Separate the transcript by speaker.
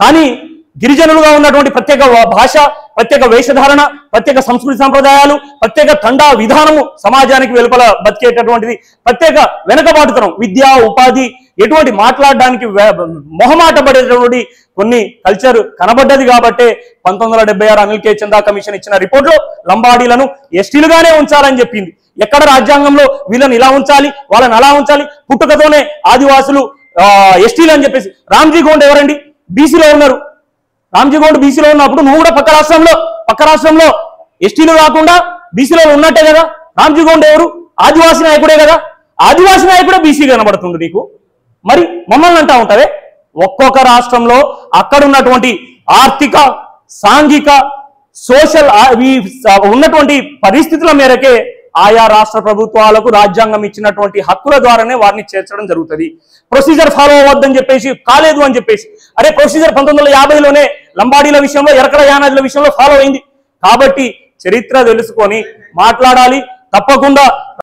Speaker 1: కానీ గిరిజనులుగా ఉన్నటువంటి ప్రత్యేక భాష, ప్రత్యేక వేషధారణ, ప్రత్యేక సంస్కృతి సంప్రదాయాలు, ప్రత్యేక తండా విధానము, సమాజానికి వెలుపల బతికేటటువంటిది, ప్రత్యేక వెనకబాటుతనం, విద్య, ఉపాధి, ఎటువంటి మాట్లాడడానికి మొహమాట పడేటటువంటి కొన్ని కల్చర్ కనబడ్డది. కాబట్టే 1976 అనిల్ కే చందా కమిషన్ ఇచ్చిన రిపోర్ట్లో లంబాడీలను ఎస్టీలుగానే ఉంచాలని చెప్పింది. ఎక్కడ రాజ్యాంగంలో వీళ్ళని ఇలా ఉంచాలి, వాళ్ళని అలా ఉంచాలి, పుట్టుకతోనే ఆదివాసులు ఎస్టీలు అని చెప్పేసి. రామ్జీ గోండ్ ఎవరండి? బీసీలో ఉన్నారు. రామ్జీ గోండ్ బీసీలో ఉన్నప్పుడు నువ్వు కూడా పక్క రాష్ట్రంలో ఎస్టీలు కాకుండా బీసీలో ఉన్నట్టే కదా. రామ్జీ గోండ్ ఎవరు? ఆదివాసీ నాయకుడే కదా. ఆదివాసీ నాయకుడే బీసీ కనబడుతుంది నీకు. మరి మమ్మల్ని అంటా ఉంటావే? ఒక్కొక్క రాష్ట్రంలో అక్కడున్నటువంటి ఆర్థిక, సాంఘిక, సోషల్ ఉన్నటువంటి పరిస్థితుల మేరకే ఆయా రాష్ట్ర ప్రభుత్వాలకు రాజ్యాంగం ఇచ్చినటువంటి హక్కుల ద్వారానే వారిని చేర్చడం జరుగుతుంది. ప్రొసీజర్ ఫాలో అవ్వద్దని చెప్పేసి, కాలేదు అని చెప్పేసి, అరే ప్రొసీజర్ 1950లోనే లంబాడీల విషయంలో, ఎరకల యానాదుల విషయంలో ఫాలో అయింది. కాబట్టి చరిత్ర తెలుసుకొని మాట్లాడాలి. తప్పకుండా